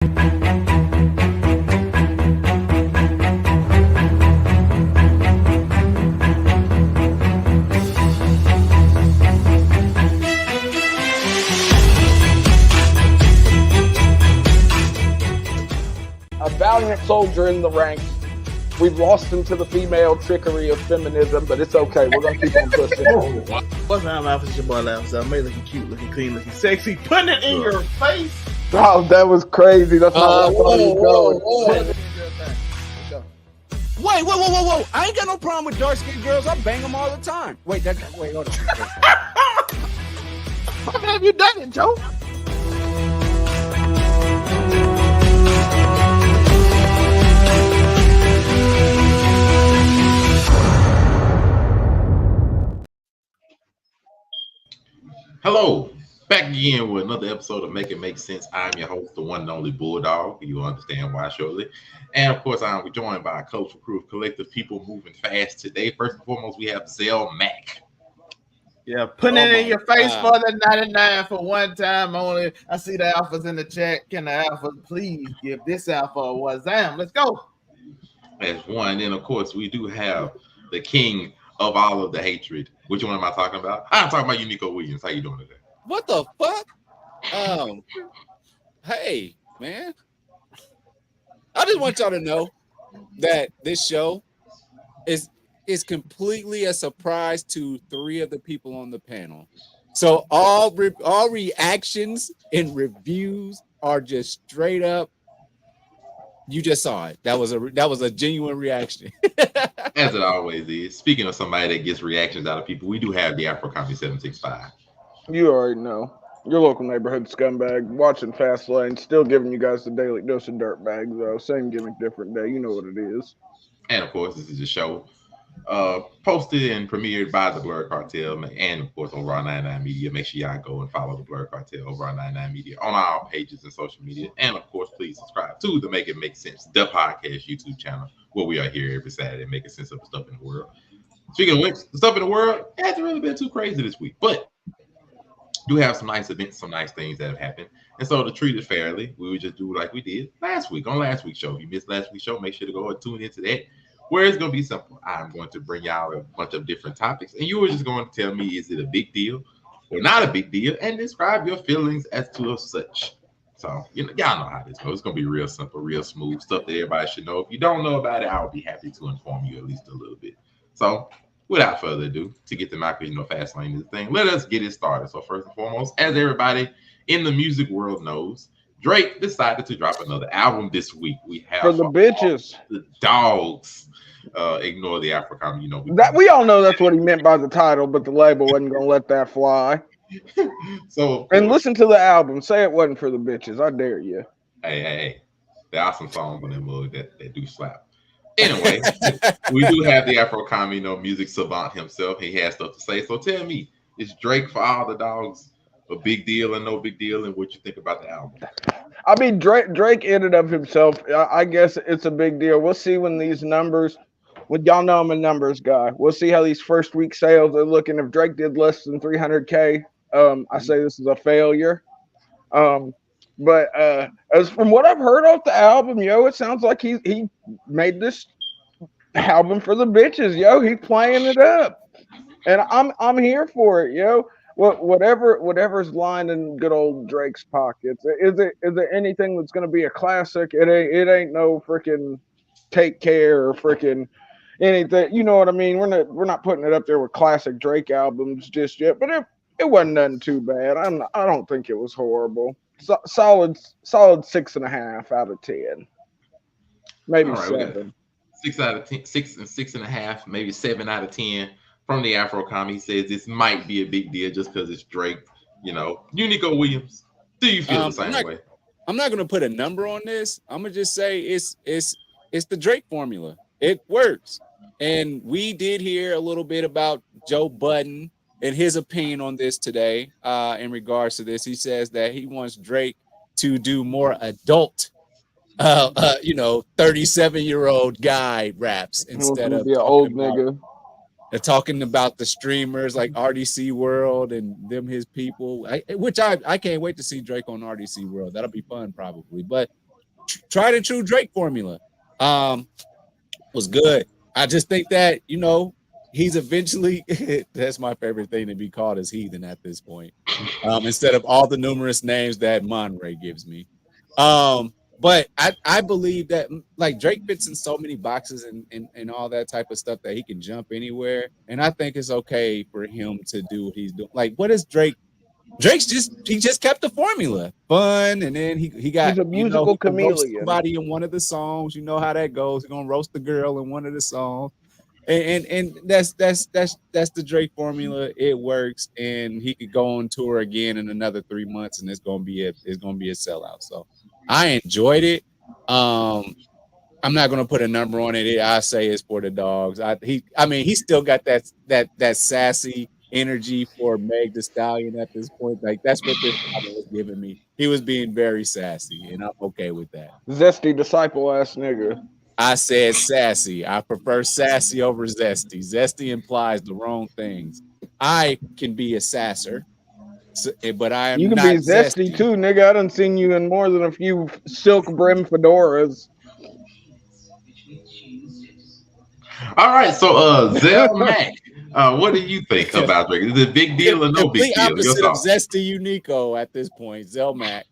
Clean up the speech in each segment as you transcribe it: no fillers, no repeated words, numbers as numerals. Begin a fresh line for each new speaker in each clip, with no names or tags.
A valiant soldier in the ranks. We've lost him to the female trickery of feminism, but it's okay. We're gonna keep on pushing.
What's up, Alpha? It's your boy Alpha. I'm looking cute, looking clean, looking sexy. Putting it in your face.
Oh, that was crazy. That's not where I thought he was going.
Whoa. I ain't got no problem with dark-skinned girls. I bang them all the time. Wait, hold on.
How have you done it, Joe?
Hello, back again with another episode of Make It Make Sense. I'm your host, the one and only Bulldog. You'll understand why shortly. And of course, I'm joined by a cultural crew of collective people moving fast today. First and foremost, we have Zell Mack.
Yeah, putting it in your face for the 99 for one time only. I see the alphas in the chat. Can the alphas please give this alpha a wazam? Let's go.
That's one. And then, of course, we do have the king of all of the hatred. Which one am I talking about? I'm talking about Unico Williams. How you doing today?
What the fuck? Hey, man. I just want y'all to know that this show is completely a surprise to three of the people on the panel. So all reactions and reviews are just straight up. You just saw it. That was a genuine reaction.
As it always is. Speaking of somebody that gets reactions out of people, we do have the Afro Comedy 765.
You already know. Your local neighborhood scumbag, watching Fast Lane, still giving you guys the daily dose of dirtbags, though. Same gimmick, different day. You know what it is.
And of course, this is a show posted and premiered by the Blur Cartel and of course over on 99 Media. Make sure y'all go and follow the Blur Cartel over on 99 Media on our pages and social media. And of course, please subscribe to the Make It Make Sense, the podcast YouTube channel, where we are here every Saturday making sense of the stuff in the world. Speaking of which, the stuff in the world hasn't really been too crazy this week, but do have some nice events, some nice things that have happened. And so to treat it fairly, we would just do like we did last week on last week's show. If you missed last week's show, make sure to go and tune into that, where it's going to be simple. I'm going to bring y'all a bunch of different topics, and you are just going to tell me, is it a big deal or not a big deal, and describe your feelings as to such. So, y'all know how this goes. It's going to be real simple, real smooth stuff that everybody should know. If you don't know about it, I'll be happy to inform you at least a little bit. So, without further ado, to get them out, because Fast Lane is the thing, let us get it started. So, first and foremost, as everybody in the music world knows, Drake decided to drop another album this week. We have
for the bitches,
the dogs. Ignore the Afro Comedy.
We all know that's what he meant by the title, but the label wasn't gonna let that fly.
So
and listen to the album. Say it wasn't for the bitches. I dare you.
Hey. There are some songs on that mug that do slap. Anyway, we do have the Afro Comedy, music savant himself. He has stuff to say. So tell me, is Drake for all the dogs a big deal or no big deal? And what you think about the album?
I mean, Drake in and of himself, I guess it's a big deal. We'll see when these numbers. Well, y'all know I'm a numbers guy. We'll see how these first week sales are looking. If Drake did less than 300K, I say this is a failure. But as from what I've heard off the album, it sounds like he made this album for the bitches, He's playing it up, and I'm here for it, Whatever's lined in good old Drake's pockets. Is it anything that's going to be a classic? It ain't no freaking Take Care or freaking anything. You know what I mean? We're not putting it up there with classic Drake albums just yet, but it wasn't nothing too bad. I don't think it was horrible. Solid 6.5 out of 10, maybe 7.
6 out of 10, 6 and 6.5, maybe 7 out of 10 from the Afro Comedy. He says this might be a big deal just because it's Drake. Unico Williams. Do you feel the same way?
I'm not gonna put a number on this. I'm gonna just say it's the Drake formula. It works. And we did hear a little bit about Joe Budden and his opinion on this today. In regards to this, he says that he wants Drake to do more adult, 37-year-old guy raps instead of
be an old nigga.
They're talking about the streamers like RDC World and his people, which I can't wait to see Drake on RDC World. That'll be fun probably. But tried and true Drake formula. Was good. I just think that, he's eventually that's my favorite thing to be called as heathen at this point. Instead of all the numerous names that Monray gives me. But I believe that like Drake fits in so many boxes and all that type of stuff that he can jump anywhere. And I think it's okay for him to do what he's doing. Like, what is Drake? He just kept the formula fun, and then he got
He's a musical
he can roast
chameleon.
somebody in one of the songs. You know how that goes. He's gonna roast the girl in one of the songs, and that's the Drake formula. It works, and he could go on tour again in another 3 months, and it's gonna be a sellout. So I enjoyed it. I'm not gonna put a number on it. I say it's for the dogs. He still got that sassy energy for Meg Thee Stallion at this point. Like that's what this album was giving me. He was being very sassy, and I'm okay with that.
Zesty disciple ass nigga.
I said sassy. I prefer sassy over zesty. Zesty implies the wrong things. I can be a sasser, but I am
You can
not
be zesty too, nigga. I done seen you in more than a few silk brim fedoras.
All right, so Zell Mac, what do you think about Drake? Is it a big deal or no big deal?
Opposite of Zesty Unico at this point, Zell Mac.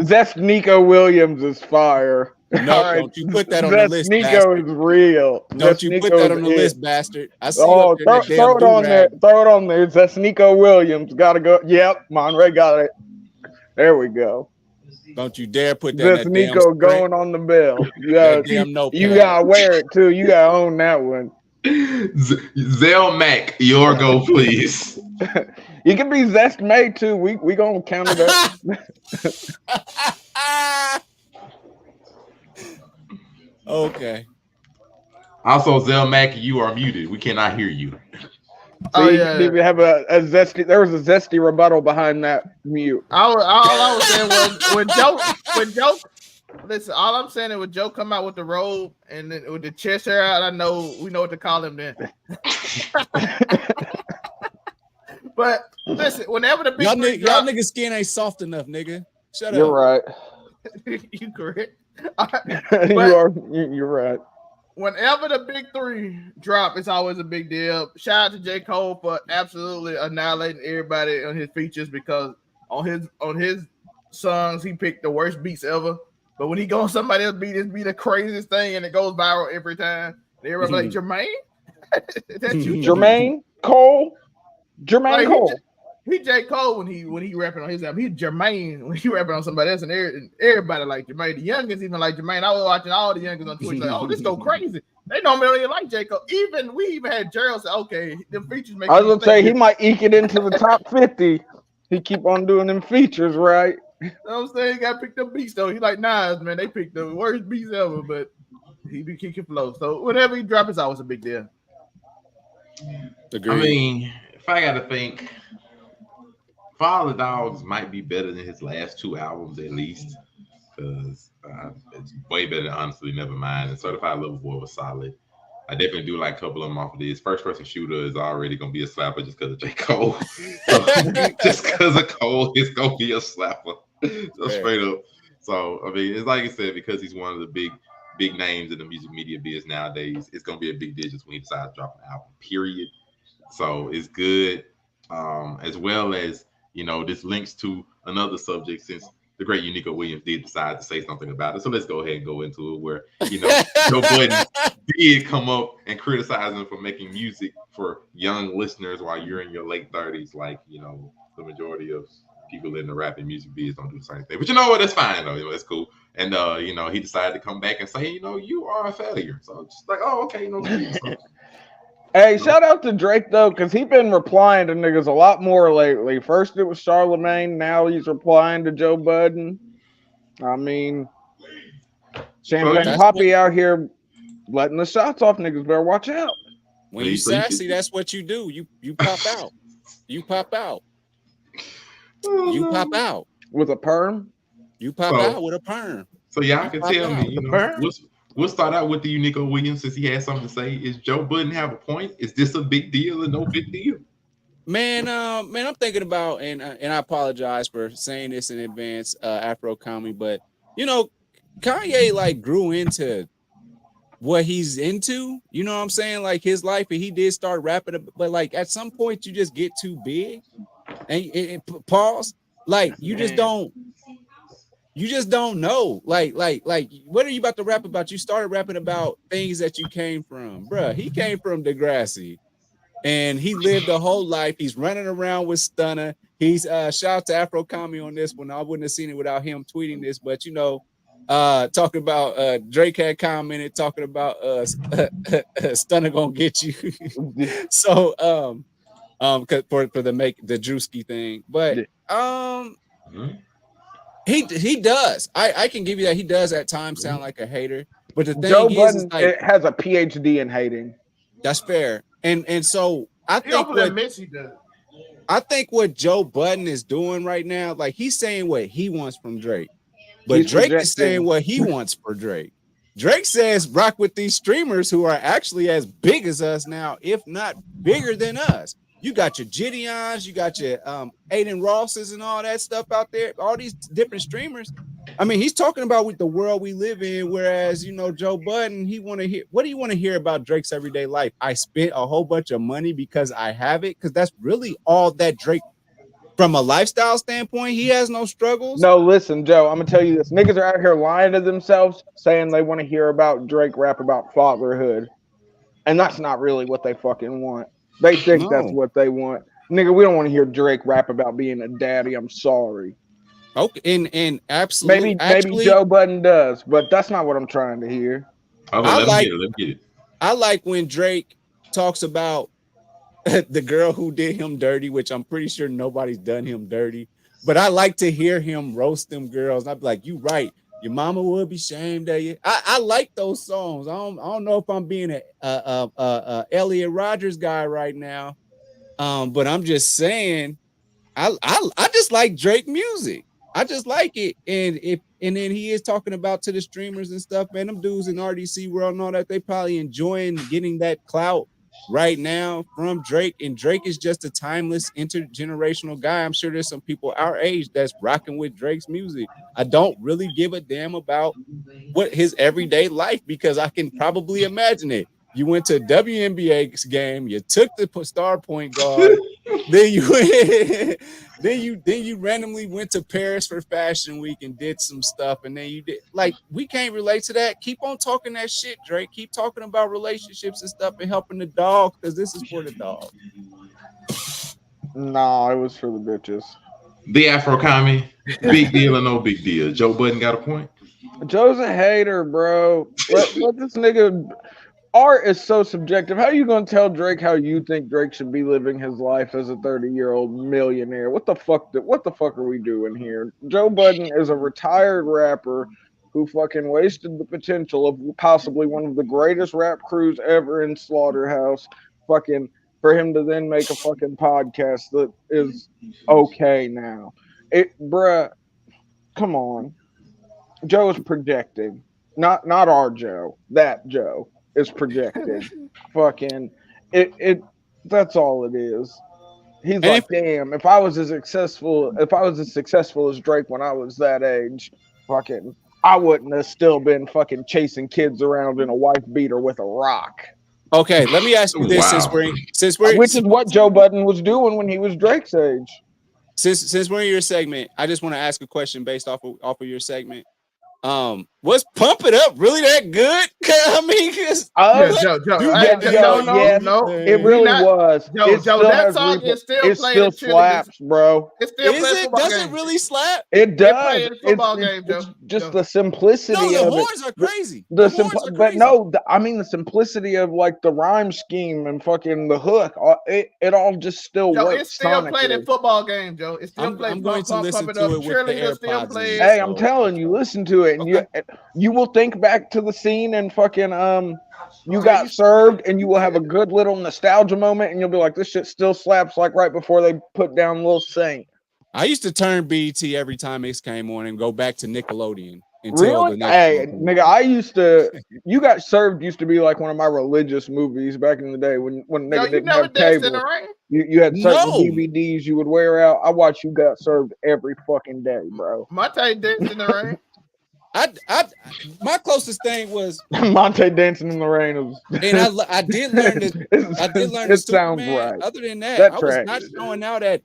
Zest Nico Williams is fire.
No,
right.
Don't you put that on the list,
Nico
bastard.
is real.
Don't you put that on the list, bastard. I see
throw
you up there
it on there. Throw it on there. Zest Nico Williams. Gotta go. Yep, Monray got it. There we go.
Don't you dare put that
Zest Nico going on the bill. You gotta wear it too. You gotta own that one.
Zell Mac, your go, please.
You can be Zest May too. We gonna count it up.
Okay.
Also, Zell Mac, you are muted. We cannot hear you.
So you didn't even have a zesty. There was a zesty rebuttal behind that mute.
All I was saying was when Joe. Listen, all I'm saying is when Joe come out with the robe and then with the chest hair out, we know what to call him then. But listen, whenever the big
y'all niggas skin ain't soft enough, nigga. Shut
You're right.
You correct.
You're right.
Whenever the big three drop, it's always a big deal. Shout out to J. Cole for absolutely annihilating everybody on his features because on his songs he picked the worst beats ever. But when he goes on somebody else beat, it be the craziest thing and it goes viral every time. Everybody like, Jermaine? Is that you?
Jermaine Cole? Jermaine Cole.
He J. Cole when he rapping on his album. He's Jermaine when he rapping on somebody else, and everybody like Jermaine. The youngins even like Jermaine. I was watching all the youngins on Twitch like, oh, this go crazy. They don't really like J. Cole. We even had Gerald say, okay, the features make.
I was gonna say he might eke it into the top 50. He keep on doing them features, right?
You know what I'm saying? He got picked up beats though. He like Nas, man. They picked the worst beats ever, but he be kicking flow. So whenever he drop, it's always a big deal.
Agreed.
I mean, if I gotta think, Follow the Dogs might be better than his last two albums at least, because it's way better than Honestly Nevermind. And Certified Lover Boy was solid. I definitely do like a couple of them off of this. First Person Shooter is already gonna be a slapper just because of J. Cole. Just because of Cole, it's gonna be a slapper. So straight up. So I mean, it's like I said, because he's one of the big names in the music media biz nowadays, it's gonna be a big deal just when he decides to drop an album, period. So it's good. As well as, this links to another subject since the great Unico Williams did decide to say something about it. So let's go ahead and go into it where, Joe Budden did come up and criticize him for making music for young listeners while you're in your late 30s. Like, the majority of people in the rap and music biz don't do the same thing. But you know what? That's fine, though. That's cool. And, he decided to come back and say, you are a failure. So just like, oh, okay, so,
Hey, shout out to Drake though, because he's been replying to niggas a lot more lately. First it was Charlemagne, now he's replying to Joe Budden. I mean, Champagne Poppy out here letting the shots off niggas. Better watch out.
When you sassy, that's what you do. You pop out. You pop out. You pop out
with a perm.
You pop out with a perm.
So y'all can tell me, we'll start out with the Unico Williams since he has something to say. Is Joe Budden have a point? Is this a big deal or no big deal?
Man, I'm thinking about, and I apologize for saying this in advance, Afro Commie, but you know, Kanye like grew into what he's into. You know what I'm saying? Like his life, and he did start rapping, but like at some point you just get too big, and pause. Like you just don't know. Like, what are you about to rap about? You started rapping about things that you came from, bruh. He came from Degrassi, and he lived a whole life. He's running around with Stunner. He's shout out to Afro Commie on this one. I wouldn't have seen it without him tweeting this, but you know, talking about Drake had commented talking about Stunner gonna get you. So for the make the Drewski thing, but he does. I can give you that. He does at times sound like a hater, but the
Joe
thing is
Budden
like
has a PhD in hating.
that's fair. And so I
He
think
openly admits he does.
I think what Joe Budden is doing right now, like he's saying what he wants from Drake, but
He's
Drake is saying
projecting.
what he wants for Drake. Drake says rock with these streamers who are actually as big as us now, if not bigger than us. You got your Gideons, you got your Aiden Rosses and all that stuff out there, all these different streamers. I mean, he's talking about with the world we live in, whereas you know Joe Budden, he want to hear what do you want to hear about Drake's everyday life? I spent a whole bunch of money because I have it, because that's really all that Drake, from a lifestyle standpoint, he has no struggles.
No, listen, Joe, I'm gonna tell you this. Niggas are out here lying to themselves, saying they want to hear about Drake rap about fatherhood. And that's not really what they fucking want. They think that's
No.
what they want. Nigga, we don't want to hear Drake rap about being a daddy. I'm sorry.
Okay, and absolutely,
Maybe
actually,
Joe Budden does, but that's not what I'm trying to hear.
Okay,
I
let me
like
get it. Let me get it.
I like when Drake talks about the girl who did him dirty, which I'm pretty sure nobody's done him dirty. But I like to hear him roast them girls. I'd be like, you right. Your mama would be shamed of you. I like those songs. I don't know if I'm being a Elliot Rogers guy right now. But I'm just saying, I just like Drake music. I just like it. And then he is talking about to the streamers and stuff, man. Them dudes in RDC world and all that, they probably enjoying getting that clout right now from Drake. And Drake is just a timeless intergenerational guy. I'm sure there's some people our age that's rocking with Drake's music. I don't really give a damn about what his everyday life, because I can probably imagine it. You went to a WNBA game, you took the star point guard, then you then you randomly went to Paris for Fashion Week and did some stuff, and then you did like we can't relate to that. Keep on talking that shit, Drake. Keep talking about relationships and stuff and helping the dog, because this is for the dog.
No, it was for the bitches.
The Afro Commie, big deal or no big deal. Joe Budden got a point.
Joe's a hater, bro. Let this nigga. Art is so subjective. How are you gonna tell Drake how you think Drake should be living his life as a 30-year-old millionaire? What the fuck? What the fuck are we doing here? Joe Budden is a retired rapper who fucking wasted the potential of possibly one of the greatest rap crews ever in Slaughterhouse. Fucking for him to then make a fucking podcast that is okay now. Bruh, come on. Joe is projecting. Not our Joe. That Joe is projecting. Fucking it that's all it is. He's
And
like, damn, if I was as successful as Drake when I was that age, fucking I wouldn't have still been fucking chasing kids around in a wife beater with a rock.
okay, let me ask you this:
Wow.
Which is what Joe Budden was doing when he was Drake's age.
since we're in your segment, I just want to ask a question based off of your segment. Was Pump It Up really that good? I mean,
It really was. It
Joe, that song is still
it
playing.
Still slaps, bro.
It's still
is
playing
it?
football
Does
games.
it really slap?
It does.
It's football game, Joe.
It's just the simplicity
No, the
of
horns
it.
are crazy.
The
horns are
but
crazy.
no, I mean the simplicity of like the rhyme scheme and fucking the hook. It all just still
Joe,
works.
it's still played in
sonically.
football games, Joe. It's still played.
I'm going to listen
Pump It
to
Up.
it with the
Cheerleaders still
AirPods in.
play.
Hey, I'm telling you, listen to it, and you will think back to the scene and fucking you got served, and you will have a good little nostalgia moment, and you'll be like, this shit still slaps like right before they put down Lil Saint.
I used to turn BET every time it came on and go back to Nickelodeon. until
Really?
the next
Hey,
one comes
nigga,
out.
I used to. You Got Served used to be like one of my religious movies back in the day when
Joe,
nigga
you
didn't
never
have
danced in the
cable.
rain?
You had certain
No,
DVDs you would wear out. I watched You Got Served every fucking day, bro.
Monte danced in the rain.
I my closest thing was,
Monte dancing in the rain was.
and I did learn this. I did learn the
It sounds
Superman.
right.
Other than that,
That
I was
tracks.
not showing out at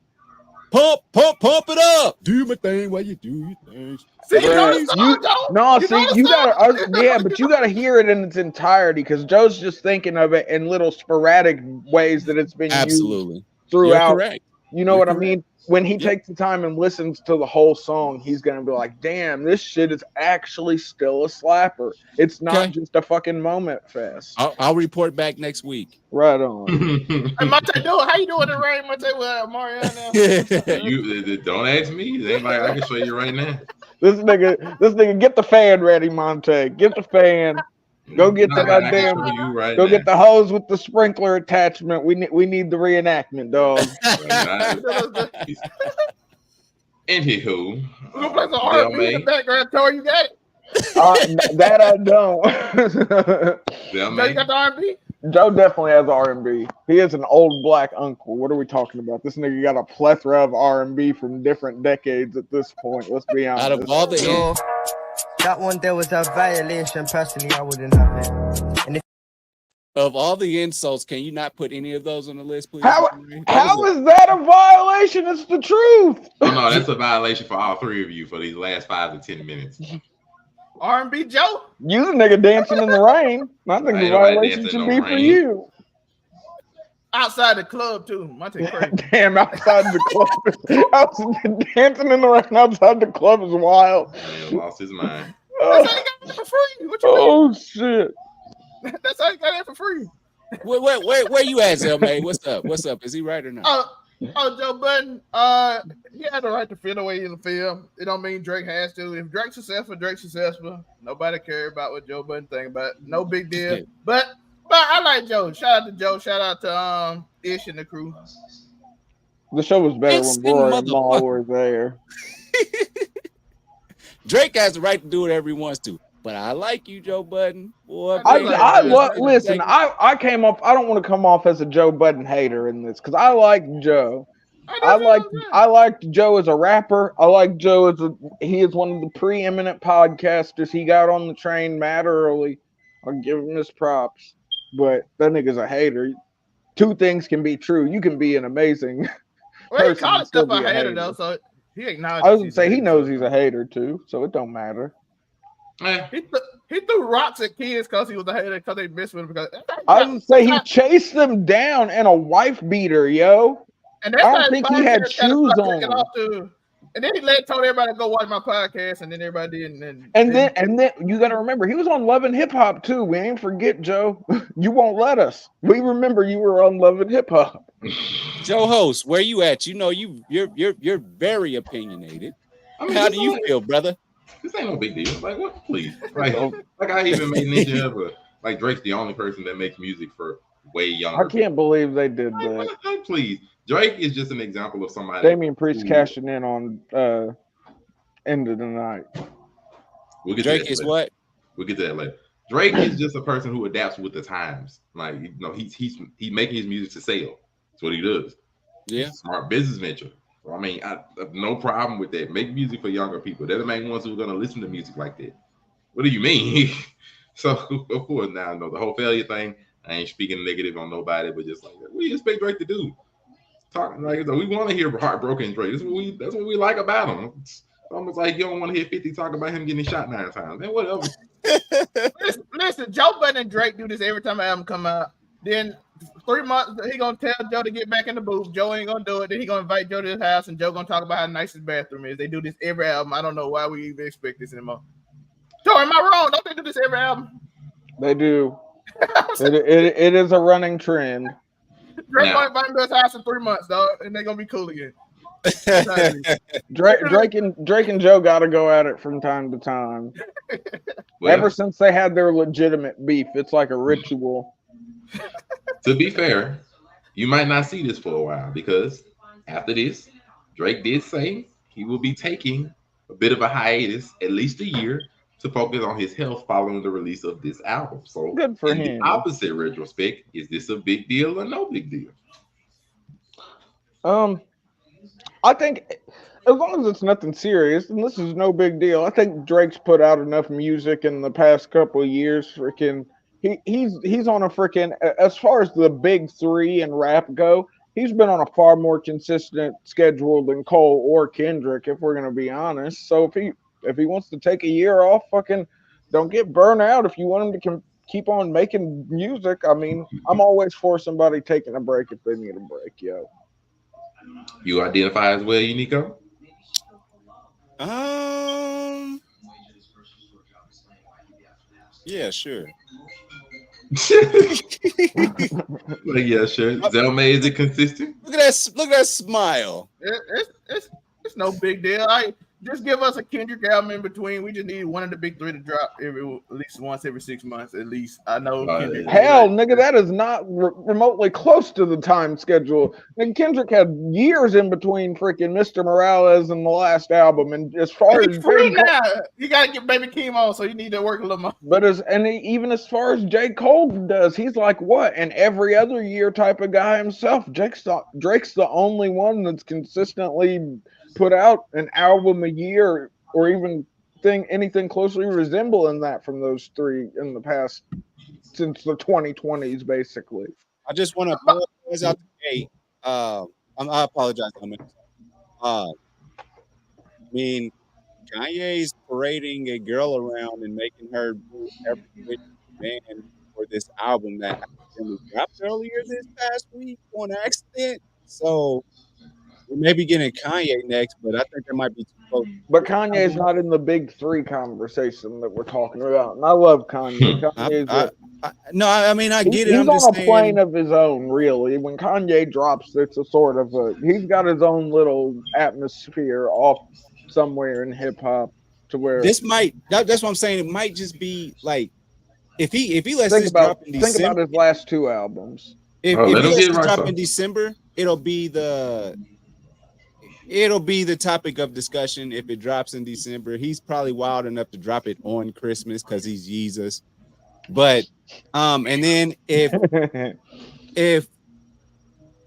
pump it up. Do my thing while you do your things.
See, you know the
Please.
song, Joe?
No,
You know
see,
the
you
song?
gotta, yeah, but you gotta hear it in its entirety because Joe's just thinking of it in little sporadic ways that it's been used
Absolutely, you're
throughout.
correct.
You know
You're
what I
correct.
mean? When he
Yep.
takes the time and listens to the whole song, he's gonna be like, "Damn, this shit is actually still a slapper. It's not
Okay,
just a fucking moment fest."
I'll report back next week.
Right on.
Hey, Monte, how you doing in the rain, Monte, with Mariana?
You don't ask me. It ain't like I can show you right now.
This nigga, get the fan ready, Monte. Get the fan. Go get the
Not like I can
goddamn.
show you right
Go
now.
get the hose with the sprinkler attachment. We need the reenactment, dog.
Anywho,
We're gonna play some R&B in the background. Tori, you got it?
That I don't.
Joe, you got the R&B?
Joe definitely has R&B. He is an old black uncle. What are we talking about? This nigga got a plethora of R&B from different decades at this point. Let's be honest.
Out of all the
No, that one there was a violation. Personally, I wouldn't have it. And
insults, can you not put any of those on the list, please?
How is that a violation? It's the truth.
Oh no, that's a violation for all three of you for these last 5 to 10 minutes.
R&B Joe?
You nigga dancing in the rain. I think the violation should be for you.
Outside the club too. Monte crazy.
Damn, outside the club. Dancing in the rain outside the club is wild.
Man, lost his mind.
That's how you got it for free. What you
Oh shit.
mean? That's how you got it for free.
Where you at, Zelmay? What's up? What's up? Is he right or not?
Joe Budden, he had the right to feel the way he feel. It don't mean Drake has to. If Drake's successful, Drake's successful. Nobody care about what Joe Budden think about it. No big deal. But I like Joe. Shout out to Joe. Shout out to Ish and the crew.
The show was better when Roy and Maul were there.
Drake has the right to do whatever he wants to. But I like you, Joe Budden. Boy,
listen, I came off. I don't want to come off as a Joe Budden hater in this because I like Joe. I liked Joe as a rapper. I like Joe he is one of the preeminent podcasters. He got on the train mad early. I'll give him his props. But that nigga's a hater. Two things can be true. You can be an amazing
person. He called himself a hater though, so he acknowledged.
I was gonna say he knows he's a hater too, so it don't matter.
He threw rocks at kids because he was a hater because they messed with him. Because
I was gonna say he chased them down in a wife beater, yo.
And
I don't think he had shoes on.
And then he told everybody to go watch my podcast, and then everybody did.
And then you got to remember he was on Love and Hip Hop too. We ain't forget, Joe. You won't let us. We remember you were on Love and Hip Hop.
Joe Host, where you at? You know you're very opinionated. I mean, how do you feel, brother?
This ain't no big deal. Like what? Please, like I even made Ninja ever. Like Drake's the only person that makes music for way younger.
I can't believe they did that.
Like, please, Drake is just an example of somebody.
Damian Priest cashing in on End of the Night.
We'll get
Drake is what?
We'll get to that later. Drake is just a person who adapts with the times. Like he's making his music to sell. That's what he does.
Yeah,
smart business venture. So, I mean, I have no problem with that. Make music for younger people. They're the main ones who are gonna listen to music like that. What do you mean? So of course now, the whole failure thing. I ain't speaking negative on nobody, but just like what do you expect Drake to do? Talking like we want to hear heartbroken Drake. That's what we like about him. It's almost like you don't want to hear 50 talk about him getting shot 9 times. Man, whatever.
Listen, Joe Budden and Drake do this every time an album come out. Then 3 months he gonna tell Joe to get back in the booth. Joe ain't gonna do it. Then he gonna invite Joe to his house, and Joe gonna talk about how nice his bathroom is. They do this every album. I don't know why we even expect this anymore. Joe, am I wrong? Don't they do this every album?
They do. It is a running trend.
Drake gonna invite him to his house in 3 months, dog, and they're gonna be cool again.
Drake and Joe got to go at it from time to time.
Well,
ever since they had their legitimate beef, it's like a ritual.
To be fair, you might not see this for a while because after this, Drake did say he will be taking a bit of a hiatus, at least a year, to focus on his health following the release of this album. So,
Good for
in the
him.
opposite retrospect, is this a big deal or no big deal?
Um, I think as long as it's nothing serious, and this is no big deal. I think Drake's put out enough music in the past couple of years. Freaking, he's on a freaking as far as the big three in rap go. He's been on a far more consistent schedule than Cole or Kendrick, if we're gonna be honest. So if he wants to take a year off, fucking don't get burned out. If you want him to keep on making music, I mean, I'm always for somebody taking a break if they need a break, yo.
You identify as well, you Nico?
Um, yeah, sure.
Like, yeah, sure. Zelma, is it consistent?
Look at that smile.
It's no big deal. I just give us a Kendrick album in between. We just need one of the big three to drop at least once every 6 months. At least I know Kendrick.
Hell, nigga, that is not remotely close to the time schedule. And Kendrick had years in between freaking Mr. Morales and the last album. And as far
He's
as
free now. You gotta get Baby Keem on, so you need to work a little more.
but even as far as J. Cole does, he's like what an every other year type of guy himself. Drake's the only one that's consistently put out an album a year, or even anything closely resembling that from those three in the past since the 2020s, basically.
I just want to apologize out the gate. I apologize. I mean, Kanye's parading a girl around and making her do every man for this album that accidentally dropped earlier this past week on accident. So we may be getting Kanye next, but I think there might be too close.
But Kanye's not in the big three conversation that we're talking about. And I love Kanye.
No, I mean, I get it.
He's
I'm
on
just
a
saying,
plane of his own, really. When Kanye drops, it's a sort of he's got his own little atmosphere off somewhere in hip hop to where
that's what I'm saying. It might just be like if he lets this drop in December.
Think about his last two albums.
If he lets this drop in December, it'll be the topic of discussion. If it drops in December, he's probably wild enough to drop it on Christmas because he's Jesus. But and then if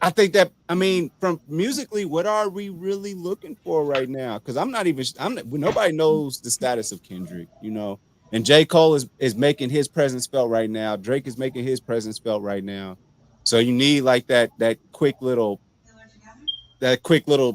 I think that, I mean, from musically, what are we really looking for right now? Because nobody knows the status of Kendrick, you know, and J. Cole is making his presence felt right now. Drake is making his presence felt right now. So you need like that quick little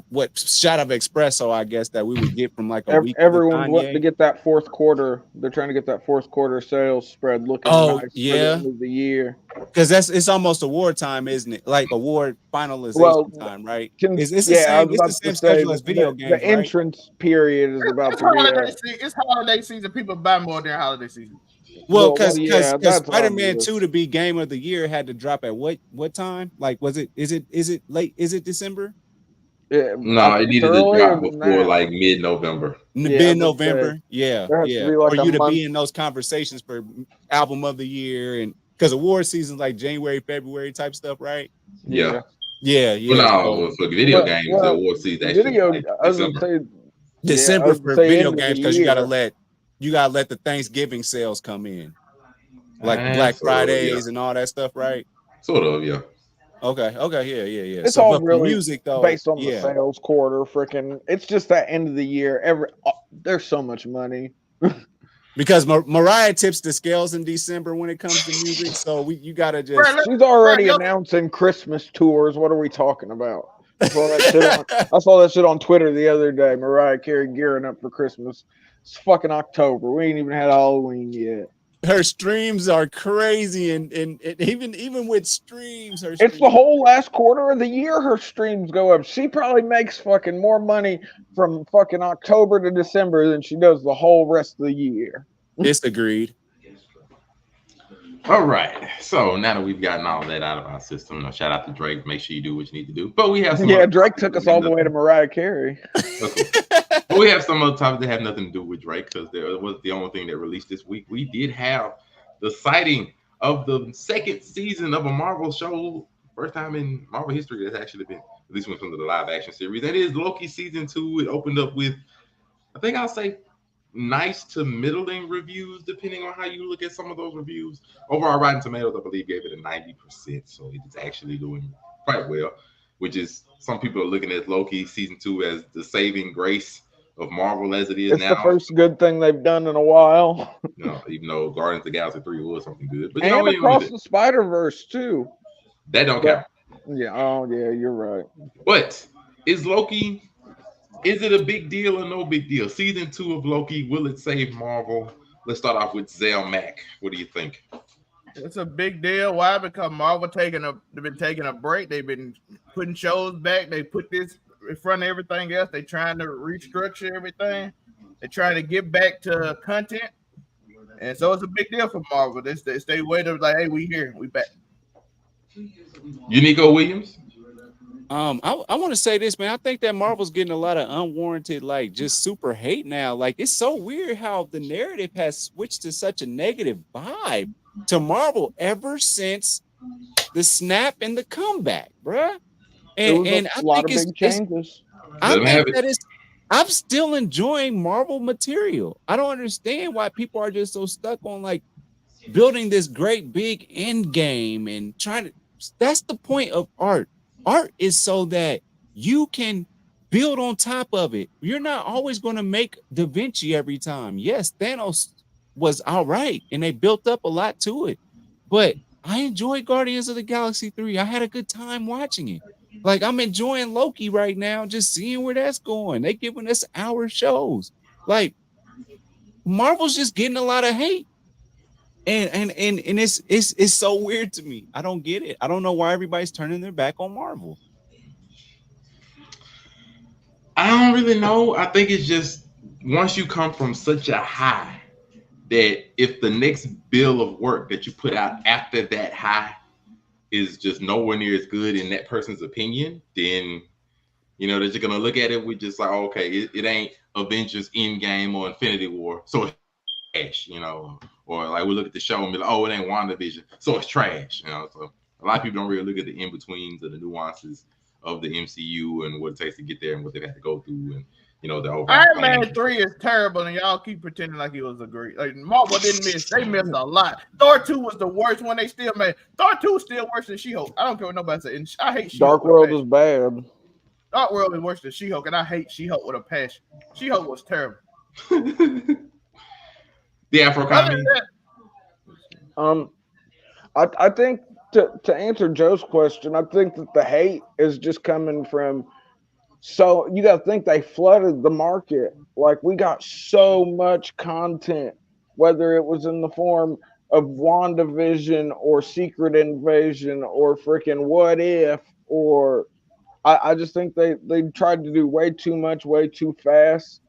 what shot of espresso, I guess, that we would get from like a week.
Everyone's wanting to get that fourth quarter. They're trying to get that fourth quarter sales spread looking nice for the end of the year.
Because it's almost award time, isn't it? Like award finalization time, right? It's the same schedule as video games.
The entrance period is about to be.
It's holiday season. People buy more during holiday season.
Well, because Spider-Man 2 to be game of the year had to drop at what time? Like, is it late? Is it December?
Yeah, no, it needed to drop before like mid-November.
Mid-November, yeah. For you to be in those conversations for album of the year, and because award season's like January, February type stuff, right?
Yeah.
Well,
no, for video games, the award season actually
December for video games, because you gotta let the Thanksgiving sales come in, like Black Fridays and all that stuff, right?
Sort of, yeah.
Okay, yeah.
It's all really music though, based on the sales quarter. Freaking, it's just that end of the year. There's so much money
because Mariah tips the scales in December when it comes to music. So you gotta just.
She's already announcing Christmas tours. What are we talking about? I saw that shit on Twitter the other day. Mariah Carey gearing up for Christmas. It's fucking October. We ain't even had Halloween yet.
Her streams are crazy, and even with streams,
it's the whole last quarter of the year her streams go up. She probably makes fucking more money from fucking October to December than she does the whole rest of the year.
It's agreed.
All right, so now that we've gotten all of that out of our system, shout out to Drake. Make sure you do what you need to do. But we have
Drake took us all the way to Mariah Carey.
But we have some other topics that have nothing to do with Drake because there was the only thing that released this week. We did have the sighting of the second season of a Marvel show, first time in Marvel history that's actually been, at least when it comes to the live action series. That is Loki season 2. It opened up with, I think I'll say nice to middling reviews, depending on how you look at some of those reviews. Overall, Rotten Tomatoes, I believe, gave it a 90%, so it's actually doing quite well. Which is some people are looking at Loki season 2 as the saving grace of Marvel as it is
It's the
now.
first good thing they've done in a while.
You know, even though Guardians of the Galaxy 3 was something good, but you know
And
we ain't gonna do
across
that.
the Spider Verse too.
That don't
But
count.
yeah, oh yeah, you're right.
But is Loki? Is it a big deal or no big deal? Season 2 of Loki, will it save Marvel? Let's start off with Zell Mack. What do you think?
It's a big deal. Why? Because Marvel they've been taking a break. They've been putting shows back. They put this in front of everything else. They trying to restructure everything. They're trying to get back to content, and so it's a big deal for Marvel. They wait to like, hey, we here, we back.
Unico Williams?
I want to say this, man. I think that Marvel's getting a lot of unwarranted, like just super hate now. Like it's so weird how the narrative has switched to such a negative vibe to Marvel ever since the snap and the comeback, bruh.
It was
And
a lot of big changes.
I
Let him
think
have it.
that it's I'm still enjoying Marvel material. I don't understand why people are just so stuck on like building this great big end game and trying to. That's the point of art. Art is so that you can build on top of it. You're not always going to make Da Vinci every time. Yes, Thanos was all right and they built up a lot to it, but I enjoyed Guardians of the Galaxy 3. I had a good time watching it. Like I'm enjoying Loki right now, just seeing where that's going. They giving us hour shows. Like Marvel's just getting a lot of hate. And it's so weird to me. I don't get it. I don't know why everybody's turning their back on Marvel.
I don't really know. I think it's just once you come from such a high that if the next bill of work that you put out after that high is just nowhere near as good in that person's opinion, then you know they're just gonna look at it with just like, okay, it ain't Avengers Endgame or Infinity War, so it's trash, you know. Or like we look at the show and be like, oh, it ain't WandaVision, so it's trash, you know. So a lot of people don't really look at the in betweens or the nuances of the MCU and what it takes to get there and what they've had to go through and you know the overall
Iron
planning.
Man 3 is terrible, and y'all keep pretending like it was a great. Like Marvel didn't miss. They missed a lot. Thor 2 was the worst one they still made. Thor 2 is still worse than She-Hulk. I don't care what nobody says. And I hate She-Hulk.
Dark World is bad.
Dark World is worse than She-Hulk, and I hate She-Hulk with a passion. She-Hulk was terrible.
The Afro
Other than
comedy.
that,
I think to answer Joe's question, I think that the hate is just coming from. So you got to think they flooded the market. Like we got so much content, whether it was in the form of WandaVision or Secret Invasion or freaking What If, or I just think they tried to do way too much, way too fast,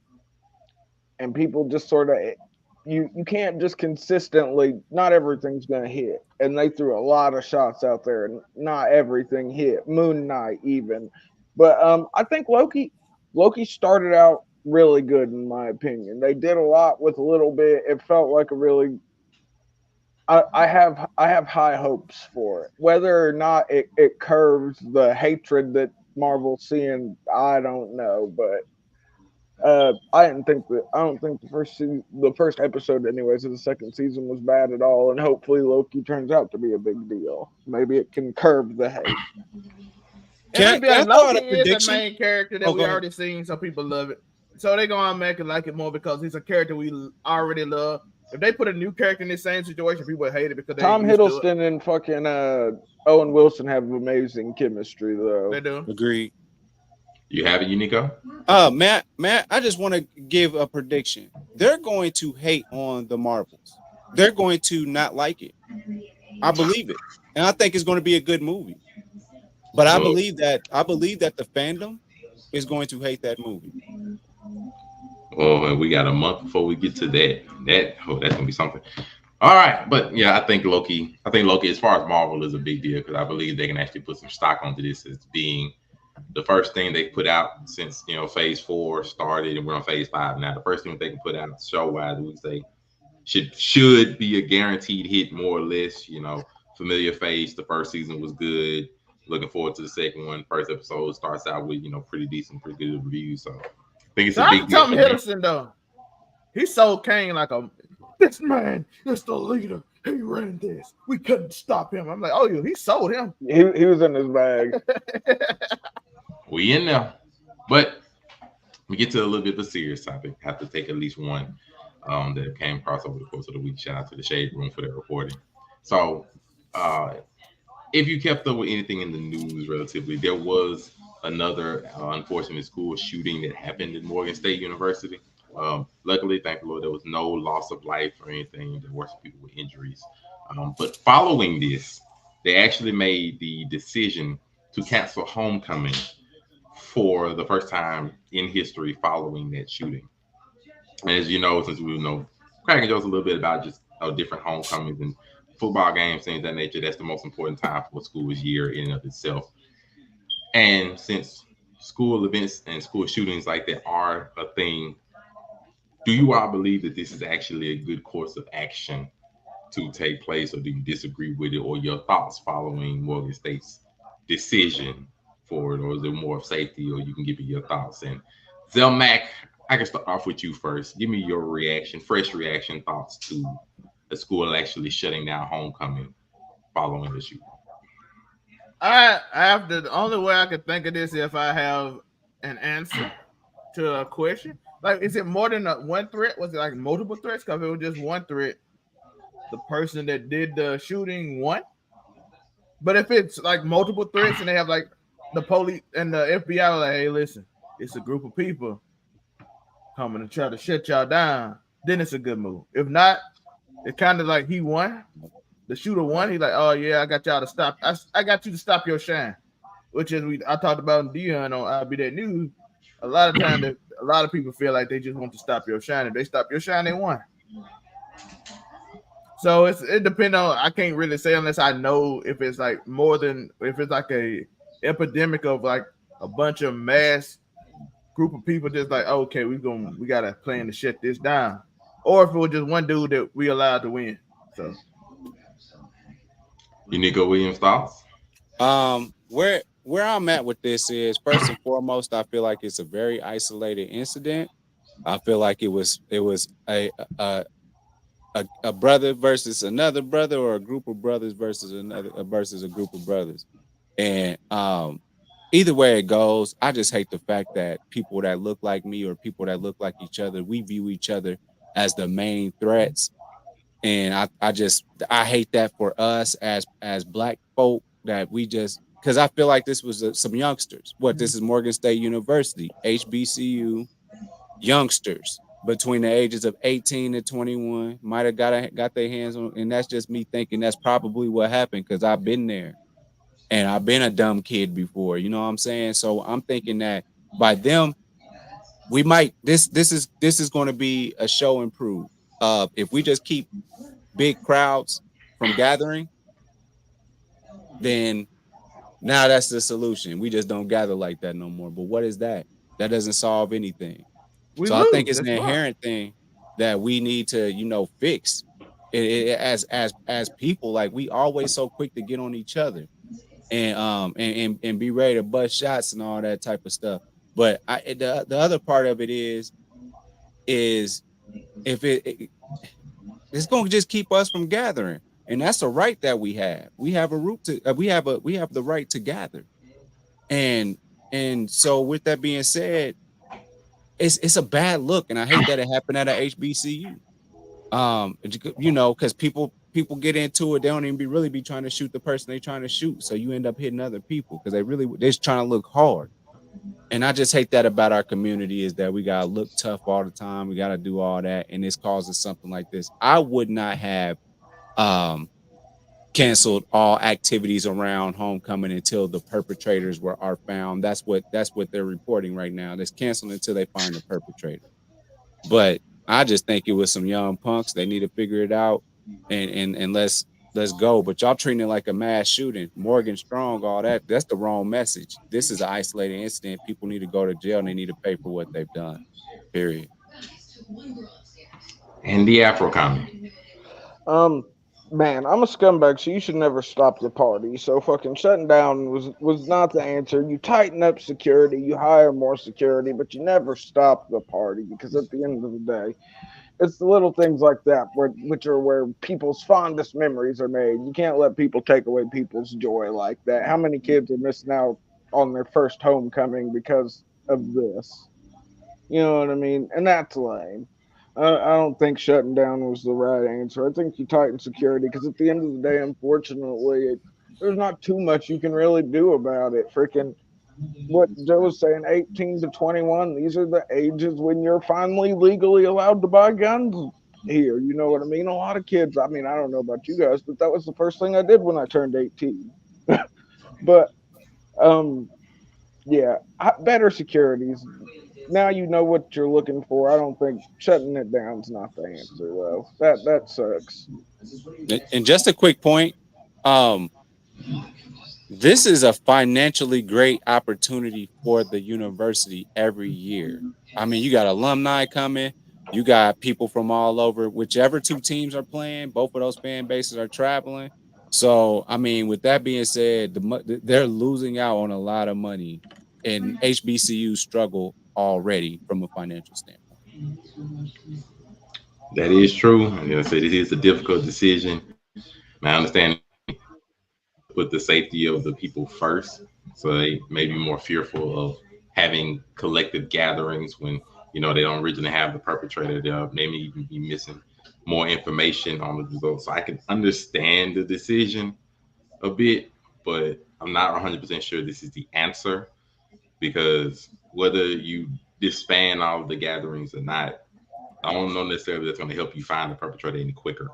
and people just sort of you can't just consistently, not everything's gonna hit, and they threw a lot of shots out there and not everything hit. Moon Knight even, but I think Loki started out really good in my opinion. They did a lot with a little bit. It felt like a really I have high hopes for it. Whether or not it curves the hatred that Marvel's seeing, I don't know, but I don't think the first episode, anyways, of the second season was bad at all, and hopefully Loki turns out to be a big deal. Maybe it can curb the hate.
and
Can I throw out
Loki
a
is the
prediction?
main character that
Oh,
we
go ahead.
already seen, so people love it. So they're gonna make it like it more because he's a character we already love. If they put a new character in the same situation, people would hate it because they
Tom
ain't used to it.
Hiddleston and fucking Owen Wilson have amazing chemistry,
They
though.
do.
Agreed.
You have it, Unico?
Matt, I just want to give a prediction. They're going to hate on the Marvels. They're going to not like it. I believe it, and I think it's going to be a good movie. But I
Well,
believe that the fandom is going to hate that movie.
and we got a month before we get to that. That's gonna be something. All right, but yeah, I think Loki. As far as Marvel is a big deal because I believe they can actually put some stock onto this as being the first thing they put out since Phase 4 started and we're on Phase 5 now. The first thing they can put out show wise, we say should be a guaranteed hit more or less. Familiar face. The first season was good. Looking forward to the second one. First episode starts out with pretty decent, pretty good reviews. So I think it's a
Shout out
big
to
deal
Tom
for me.
Hiddleston though. He sold Kane like a this man is the leader. He ran this. We couldn't stop him. I'm like, oh, he sold him.
He was in his bag.
We in there. But we get to a little bit of a serious topic. Have to take at least one that came across over the course of the week. Shout out to the Shade Room for their reporting. So, uh, if you kept up with anything in the news relatively, there was another unfortunate school shooting that happened at Morgan State University. Luckily, thank the Lord, there was no loss of life or anything. There were some people with injuries. But following this, they actually made the decision to cancel homecoming for the first time in history following that shooting. And as you know, since we know cracking jokes a little bit about just different homecomings and football games, things of that nature, that's the most important time for a school's year in and of itself. And since school events and school shootings like that are a thing, do you all believe that this is actually a good course of action to take place, or do you disagree with it, or your thoughts following Morgan State's decision for it, or is it more of safety, or you can give me your thoughts? And Zelmac, I can start off with you first. Give me your reaction, fresh reaction, thoughts to the school actually shutting down homecoming following the shooting.
I have the only way I could think of this if I have an answer to a question. Like, is it more than one threat? Was it like multiple threats? Because if it was just one threat, the person that did the shooting won. But if it's like multiple threats and they have like the police and the FBI are like, hey, listen, it's a group of people coming to try to shut y'all down, then it's a good move. If not, it's kind of like he won. The shooter won. He's like, oh yeah, I got y'all to stop. I got you to stop your shine, which is I talked about in Dion on I'll Be That News. A lot of times, a lot of people feel like they just want to stop your shine. If they stop your shine, they won. So it depends on. I can't really say unless I know if it's like more than if it's like a epidemic of like a bunch of mass group of people just like okay we got a plan to shut this down, or if it was just one dude that we allowed to win. So
Unico Williams thoughts?
Where I'm at with this is first and foremost, I feel like it's a very isolated incident. I feel like it was a brother versus another brother, or a group of brothers versus versus a group of brothers. And either way it goes, I just hate the fact that people that look like me or people that look like each other, we view each other as the main threats. And I hate that for us as black folk, that we just, because I feel like this was some youngsters. This is Morgan State University, HBCU youngsters between the ages of 18 and 21 might have got their hands on, and that's just me thinking that's probably what happened, because I've been there and I've been a dumb kid before, you know what I'm saying? So I'm thinking that by them, we might this is going to be a show improved. If we just keep big crowds from gathering, then now that's the solution. We just don't gather like that no more. But what is that? That doesn't solve anything.
we
So I think
lose.
it's an
That's why.
inherent thing that we need to, fix. As people, like, we always so quick to get on each other and be ready to bust shots and all that type of stuff. But the other part of it is if it's going to just keep us from gathering, and that's a right that we have. We have a root to we have the right to gather, and so with that being said, it's a bad look, and I hate that it happened at a HBCU. Because people get into it, they don't even really be trying to shoot the person they trying to shoot, so you end up hitting other people because they're just trying to look hard. And I just hate that about our community, is that we gotta look tough all the time, we gotta do all that, and this causes something like this. I would not have um canceled all activities around homecoming until the perpetrators are found. That's what they're reporting right now. That's canceled until they find the perpetrator. But I just think it was some young punks. They need to figure it out, and let's go. But y'all treating it like a mass shooting, Morgan Strong, all that. That's the wrong message. This is an isolated incident. People need to go to jail and they need to pay for what they've done. Period.
And the Afro comment.
Um, Man, I'm a scumbag, so you should never stop the party. So fucking shutting down was not the answer. You tighten up security, you hire more security, but you never stop the party because at the end of the day, it's the little things like that which are where people's fondest memories are made. You can't let people take away people's joy like that. How many kids are missing out on their first homecoming because of this? You know what I mean? And that's lame. I don't think shutting down was the right answer. I think you tighten security because at the end of the day, unfortunately, there's not too much you can really do about it. Freaking what Joe was saying, 18 to 21, these are the ages when you're finally legally allowed to buy guns here. You know what I mean? A lot of kids, I mean, I don't know about you guys, but that was the first thing I did when I turned 18. But um yeah, better securities. Now you know what you're looking for. I don't think shutting it down's not the answer though. That sucks.
And just a quick point, um, this is a financially great opportunity for the university every year. I mean, you got alumni coming, you got people from all over, whichever two teams are playing, both of those fan bases are traveling. So, I mean, with that being said, they're losing out on a lot of money, and HBCU struggle already from a financial standpoint.
That is true. I'm gonna say this is a difficult decision. And I understand put the safety of the people first, so they may be more fearful of having collective gatherings when they don't originally have the perpetrator. They may even be missing more information on the results. So I can understand the decision a bit, but I'm not 100% sure this is the answer because whether you disband all of the gatherings or not, I don't know necessarily that's going to help you find the perpetrator any quicker.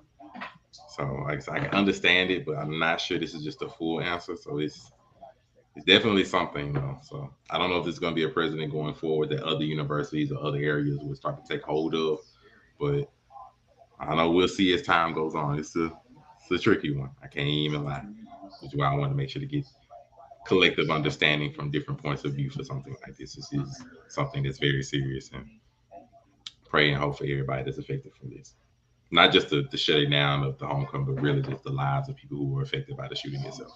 So, like I said, I can understand it, but I'm not sure this is just a full answer. So it's definitely something, though. So I don't know if this is going to be a precedent going forward that other universities or other areas will start to take hold of, but I don't know. We'll see as time goes on. It's a tricky one. I can't even lie, which is why I want to make sure to get collective understanding from different points of view for something like this. This is something that's very serious, and pray and hope for everybody that's affected from this. Not just the shutting down of the homecoming, but really just the lives of people who were affected by the shooting itself.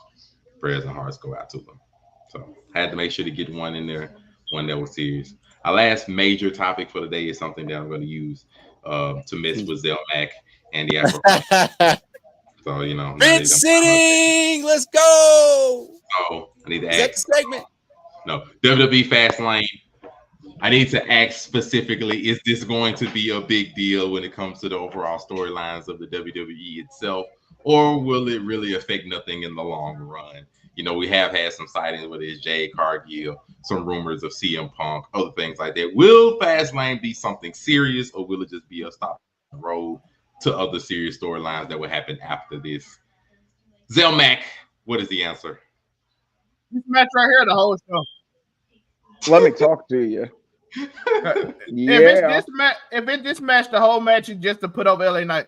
Prayers and hearts go out to them. So I had to make sure to get one in there, one that was serious. Our last major topic for the day is something that I'm going to use to mess with Zelmac and the Afro. So now
Bench
that I'm
sitting, let's go.
so I need to
Is that
ask.
the segment?
No, WWE Fastlane. I need to ask specifically: is this going to be a big deal when it comes to the overall storylines of the WWE itself, or will it really affect nothing in the long run? We have had some sightings with his Jade Cargill, some rumors of CM Punk, other things like that. Will Fastlane be something serious, or will it just be a stop on the road to other serious storylines that will happen after this? Zelmac, what is the answer?
This match right here, the whole show.
Let me talk to you.
If it's
Yeah.
this match, the whole match is just to put over LA Knight.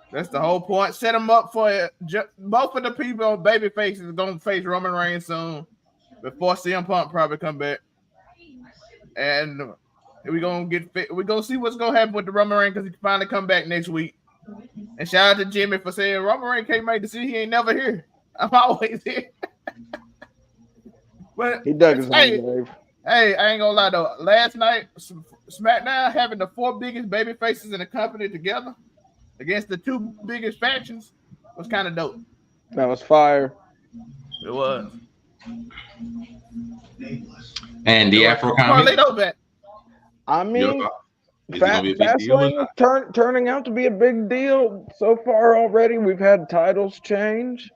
That's the whole point. Set them up for it. Both of the people, baby faces, gonna face Roman Reigns soon before CM Punk probably come back, and we're gonna see what's gonna happen with the Roman Reigns because he can finally come back next week. And shout out to Jimmy for saying Roman Reigns can't make the city. He ain't never here. I'm always here. But
He dug his own
hey,
grave.
hey, I ain't gonna lie though. Last night, SmackDown having the 4 biggest baby faces in the company together against the 2 biggest factions was kind of dope.
That was fire.
It was.
And the Afro comment.
Carlito back.
I mean,
Is it gonna be a big deal or
Fastlane
not?
is turning out to be a big deal so far already. We've had titles change,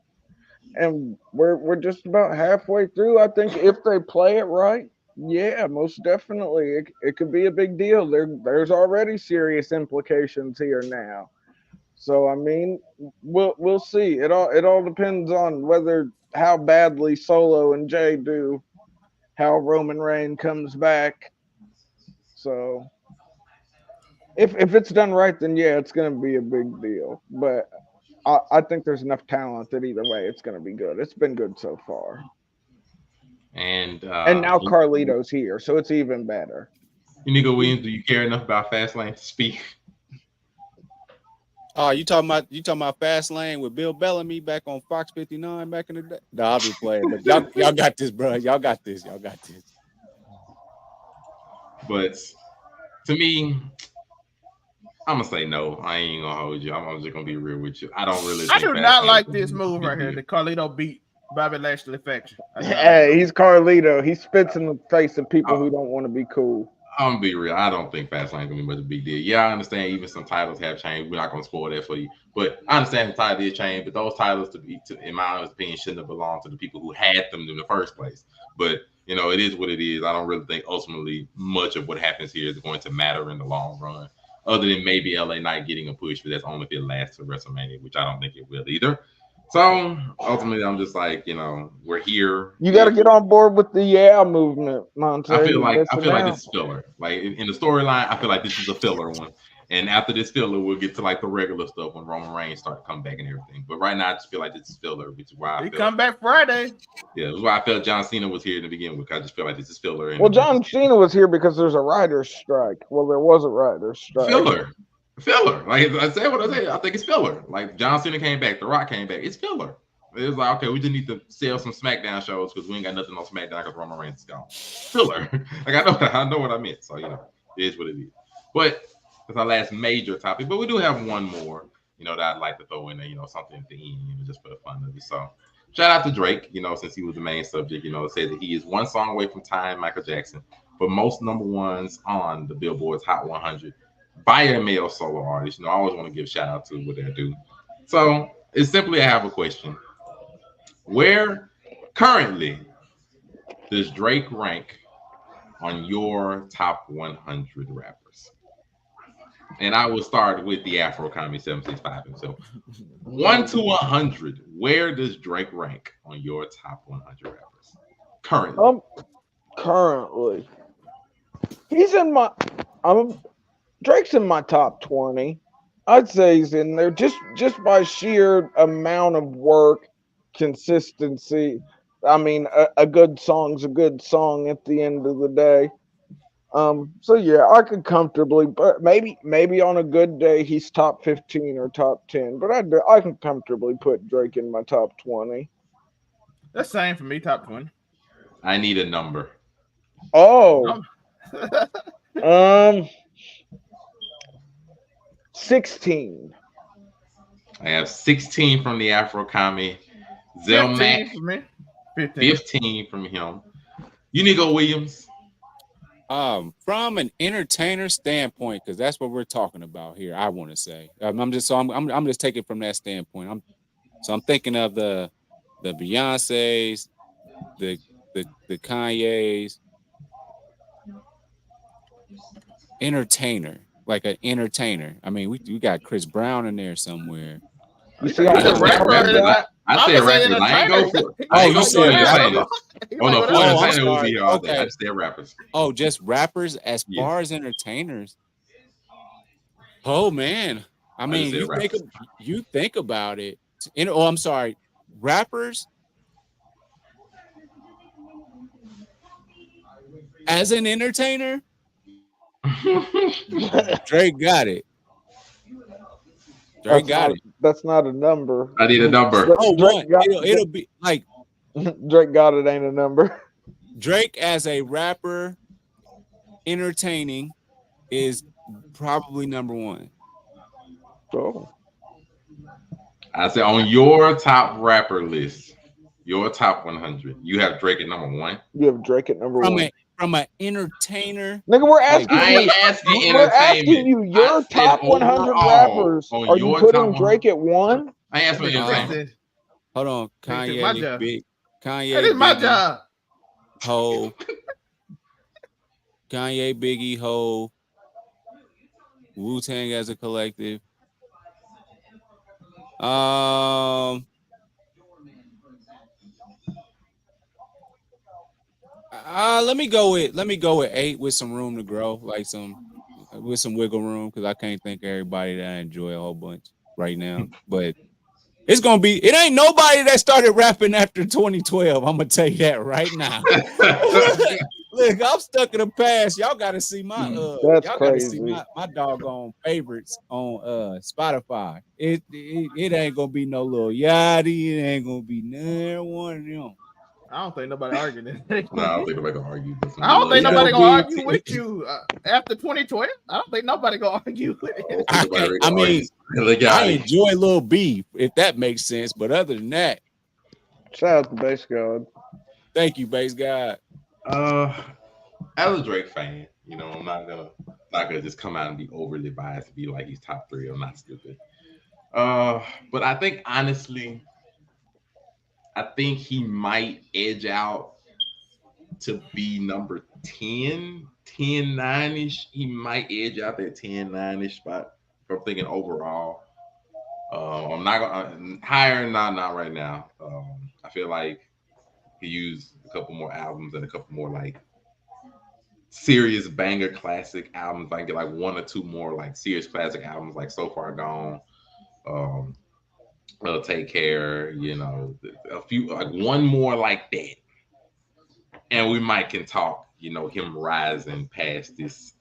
and we're just about halfway through. I think if they play it right, yeah, most definitely, it could be a big deal. There's already serious implications here now. So I mean, we'll see. It all depends on whether how badly Solo and Jay do, how Roman Reigns comes back. So if it's done right, then yeah, it's gonna be a big deal. But I think there's enough talent that either way, it's gonna be good. It's been good so far.
And
And now Carlito's here, so it's even better.
Inigo Williams, do you care enough about Fastlane to speak?
Oh, you talking about Fastlane with Bill Bellamy back on Fox 59 back in the day? No, I'll be playing, but y'all got this, bro. Y'all got this.
But to me, I'm gonna say no. I ain't gonna hold you. I'm just gonna be real with you. I don't really
I
think
do
Fast
not
Lane
like
is
this
a
move
big
right here.
deal.
The Carlito beat Bobby Lashley faction. I do not like
Hey,
it.
he's Carlito. He spits in the face of people who don't want to be cool.
I'm gonna be real. I don't think Fastlane gonna be much of a big deal. Yeah, I understand. Even some titles have changed. We're not gonna spoil that for you, but I understand the title did change. But those titles, in my honest opinion, shouldn't have belonged to the people who had them in the first place. But it is what it is. I don't really think ultimately much of what happens here is going to matter in the long run, other than maybe LA Knight getting a push, but that's only if it lasts to WrestleMania, which I don't think it will either. So ultimately, I'm just like, we're here.
You got to get on board with the movement, Monte.
I feel
You're
like I
missing
feel like
out.
this is filler. Like in the storyline, I feel like this is a filler one. And after this filler, we'll get to like the regular stuff when Roman Reigns start to come back and everything. But right now, I just feel like this is filler, which is why I
He
felt
come back Friday.
it was why I felt John Cena was here to begin with. I just feel like this is filler
Well,
and
John Cena was here because there's a writer's strike. Well, there was a writer's strike.
filler. Like I said, what I said, I think it's filler. Like John Cena came back, The Rock came back. It's filler. It was like, okay, we just need to sell some SmackDown shows because we ain't got nothing on SmackDown because Roman Reigns is gone. Filler. Like I know what I meant. So it is what it is. But it's our last major topic. But we do have one more, that I'd like to throw in there, something at the end, just for the fun of it. So shout out to Drake, since he was the main subject, it says that he is one song away from tying Michael Jackson for most number ones on the Billboard's Hot 100 by a male solo artist. I always want to give shout out to what they do. So it's simply I have a question. Where currently does Drake rank on your top 100 rappers? And I will start with the Afro Economy 765 himself. 1 to 100, where does Drake rank on your top 100 rappers currently?
Currently, he's in my. Drake's in my top 20. I'd say he's in there just by sheer amount of work, consistency. I mean, a good song's a good song at the end of the day. So yeah, I could comfortably, but maybe on a good day he's top 15 or top 10. But I can comfortably put Drake in my top 20.
That's same for me, top 20.
I need a number.
Oh, um, 16.
I have 16 from the Afro Economy.
15
Zelmac,
for me. 15.
15 from him. Unigo Williams.
From an entertainer standpoint, because that's what we're talking about here. I want to say, I'm just taking from that standpoint. I'm thinking of the Beyonces, the Kanye's, entertainer, like an entertainer. I mean, we got Chris Brown in there somewhere.
You
He
see
said
how
he's a
much
rapper.
work
And
that?
I said rappers. I ain't go for it.
Oh,
I ain't
you
go
said
for entertainers. Oh no, for
I'm
entertainers would be
sorry.
here all day.
Okay.
I just said rappers.
Oh, just rappers. As
Yes.
far as entertainers, oh man, I
I just
mean,
said rappers.
you think about it. I'm sorry, rappers as an entertainer, Drake got it. Drake got it.
That's not a number.
I need a number.
Oh,
Drake got,
it'll be like
Drake got it ain't a number.
Drake as a rapper entertaining is probably number one.
Oh.
I said on your top rapper list, your top 100, you have Drake at number one.
You have Drake at number one.
From an entertainer.
Nigga, we're asking
I
you.
ain't asking
We're
entertainment.
asking you. Your
I said
top 100
overall,
rappers.
on
Are you
your
putting
top
Drake at one?
I ain't asking entertainment.
Hold on,
This is my
Kanye,
job.
Kanye,
That is my
Biggie,
job.
Ho, Kanye, Biggie, Ho, Wu-Tang as a collective. Let me go with 8 with some room to grow, like with some wiggle room, because I can't think of everybody that I enjoy a whole bunch right now. But it ain't nobody that started rapping after 2012. I'm gonna tell you that right now. Look, I'm stuck in the past. Y'all gotta see
That's
y'all
crazy.
gotta see my doggone favorites on Spotify. It ain't gonna be no little Yachty, it ain't gonna be none one of them.
I don't think nobody arguing this.
No, I don't think nobody gonna argue.
I don't think
You know,
nobody gonna argue
B.M.T.
with you after 2012. I don't think nobody gonna argue with it.
I enjoy Lil B, if that makes sense. But other than that,
shout out to Base God.
Thank you, Base God.
As a Drake fan, you know, I'm not gonna just come out and be overly biased and be like he's top 3. I'm not stupid. But I think honestly, he might edge out to be number 10, 9-ish. He might edge out that 10, 9-ish spot. If I'm thinking overall. I'm not gonna higher, not right now. I feel like he used a couple more albums and a couple more like serious banger classic albums. If I can get like 1 or 2 more like serious classic albums, like So Far Gone, Take Care, you know, a few, like 1 more like that, and we might can talk, you know, him rising past this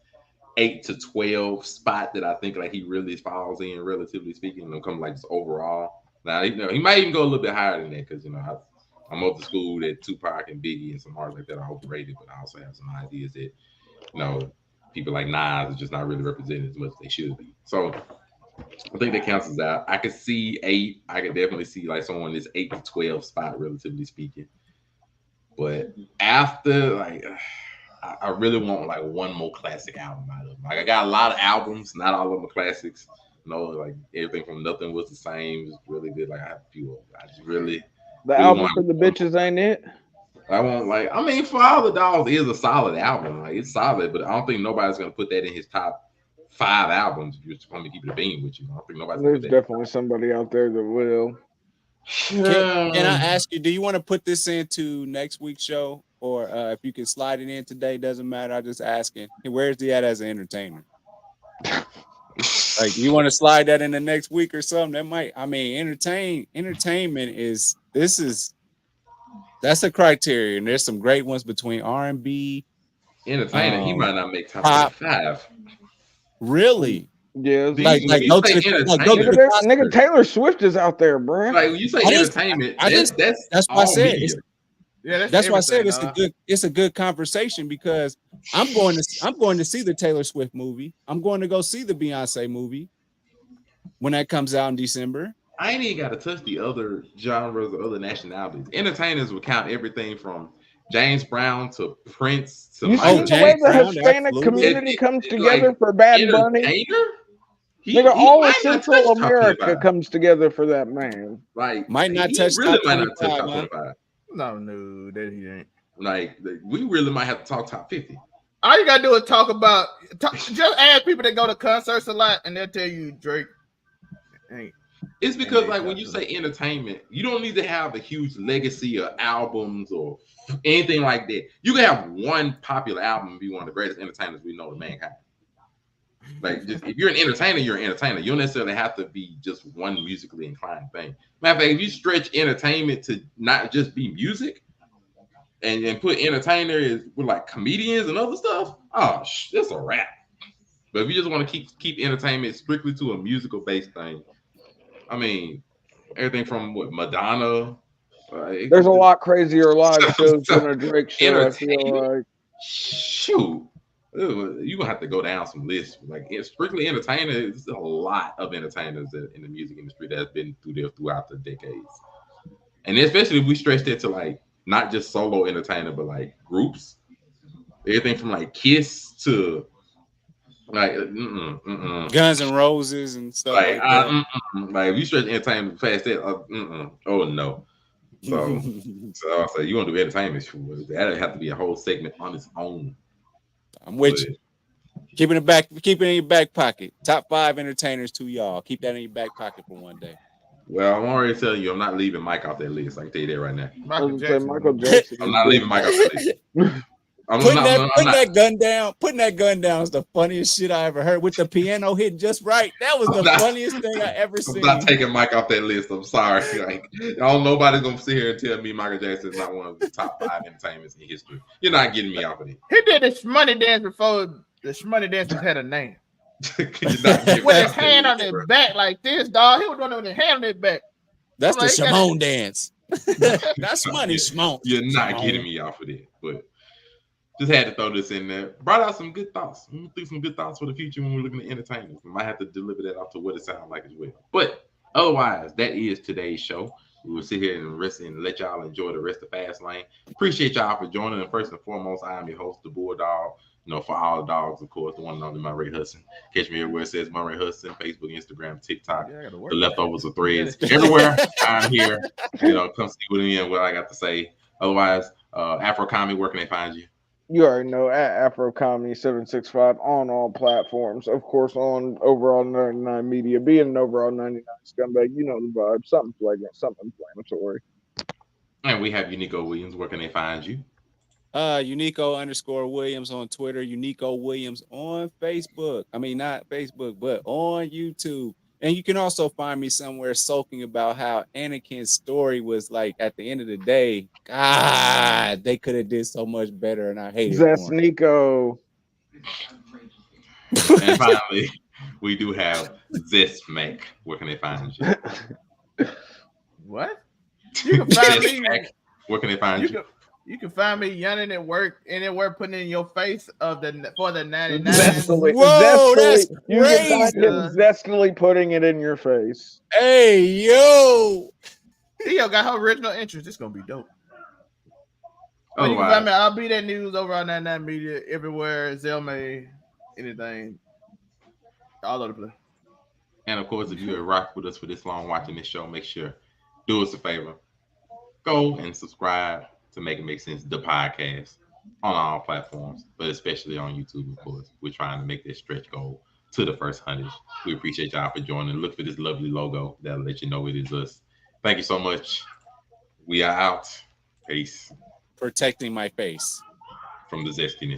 8 to 12 spot that I think like he really falls in, relatively speaking, and come like just overall. Now, you know, he might even go a little bit higher than that because, you know, I'm of the school that Tupac and Biggie and some artists like that are overrated, but I also have some ideas that, you know, people like Nas are just not really represented as much as they should be. So I think that counts as out. I could see 8. I could definitely see like someone in this 8 to 12 spot, relatively speaking. But after, like, I really want like 1 more classic album out of him. Like, I got a lot of albums, not all of them are classics. You know, like everything from Nothing Was the Same is really good. Like, I have a few of them. I just really
the album for the bitches ain't it?
I want, like, I mean, For All the Dogs is a solid album. Like, it's solid, but I don't think nobody's gonna put that in his top 5 albums. If you're trying to keep it a bean with you, I don't think nobody's.
There's definitely somebody out there that will.
Can I ask you, do you want to put this into next week's show, or if you can slide it in today, doesn't matter. I'm just asking. Where's he at as an entertainer? Like, you want to slide that in the next week or something? That might. I mean, entertainment is. That's a criterion. There's some great ones between R&B.
Entertainer, he might not make top 5.
Really?
Yeah,
like go to the
nigga Taylor Swift is out there, bro.
Like, when you say entertainment, that's
why I said
that's
why I said it's a good conversation, because I'm going to see the Taylor Swift movie. I'm going to go see the Beyonce movie when that comes out in December.
I ain't even got to touch the other genres or other nationalities. Entertainers would count everything from James Brown to Prince to
you
Michael
see the way the Hispanic community comes together for Bad Bunny? Nigga, all of Central America comes together for that man.
Like,
might not touch top
25.
No, that he ain't.
Like, we really might have to talk top 50.
All you gotta do is just ask people that go to concerts a lot, and they'll tell you Drake ain't.
It's because, like, when you say entertainment, you don't need to have a huge legacy of albums or anything like that. You can have 1 popular album and be one of the greatest entertainers we know to mankind. Like, just, if you're an entertainer, you're an entertainer. You don't necessarily have to be just one musically inclined thing. Matter of fact, if you stretch entertainment to not just be music and put entertainers with like comedians and other stuff, it's a wrap. But if you just want to keep entertainment strictly to a musical based thing, I mean, everything from Madonna.
There's a lot crazier live shows than a Drake show. I feel like.
Shoot. You're gonna have to go down some lists. Like, it's strictly entertainers. There's a lot of entertainers in the music industry that's been throughout the decades. And especially if we stretch that to like not just solo entertainer, but like groups. Everything from like Kiss to like
Guns N' Roses and stuff like that.
Like, if you stretch entertainment past that, oh no. So I say, you want to do entertainment, that'll have to be a whole segment on its own.
I'm with you. Keep it in your back pocket. Top 5 entertainers to y'all. Keep that in your back pocket for one day.
Well, I'm already telling you, I'm not leaving Mike off that list. I can tell you that right now.
Michael Jackson.
I'm not leaving Mike off that list.
Putting that gun down is the funniest shit I ever heard. With the piano hitting just right, that was the funniest thing I ever seen.
I'm not taking Mike off that list. I'm sorry. Like, nobody's gonna sit here and tell me Michael Jackson is not one of the top 5 entertainments in history. You're not getting me off of it.
He did the Shmoney dance before the Shmoney dance had a name. With his hand on his back like this, dog. He was doing it with his hand on his back.
That's the Shimon dance. That's money, Schmonk.
You're not getting me off of that, but just had to throw this in there. Brought out some good thoughts. We threw some good thoughts for the future when we're looking at entertainment. We might have to deliver that off to what it sounds like as well. But otherwise, that is today's show. We will sit here and rest and let y'all enjoy the rest of Fast Lane. Appreciate y'all for joining. And first and foremost, I am your host, the Bulldog. You know, for all the dogs, of course, the one and only Murray Hudson. Catch me everywhere it says Murray Hudson, Facebook, Instagram, TikTok, the leftovers of threads. Everywhere I'm here. You know, come see with me and what I got to say. Otherwise, Afro Comedy, where can they find you?
You already know, at Afro Comedy 765 on all platforms. Of course, on Overall 99 Media. Being an Overall 99 scumbag, you know the vibe. Something flagrant, something inflammatory.
And we have Unico Williams. Where can they find you?
Unico_Williams on Twitter, Unico Williams on Facebook. I mean, not Facebook, but on YouTube. And you can also find me somewhere sulking about how Anakin's story was like at the end of the day. God, they could have did so much better, and I hate it.
Zest Nico.
And finally, we do have Zest Mac. Where can they find you?
What? You can find me.
Where can they find you?
You can find me yelling at work, anywhere putting in your face of for the 99.
Whoa, that's crazy.
You can find him zestfully putting it in your face.
Hey, yo.
Theo got her original interest. It's going to be dope.
Oh,
you can find me. I'll be that news over on 99 Media, everywhere, Zelmay, anything. All over the place.
And of course, if you have rocked with us for this long watching this show, make sure, do us a favor. Go and subscribe to Make It Make Sense, the podcast, on all platforms, but especially on YouTube, of course. We're trying to make this stretch goal to the first 100. We appreciate y'all for joining. Look for this lovely logo that'll let you know it is us. Thank you so much. We are out. Peace.
Protecting my face
from the zestiness.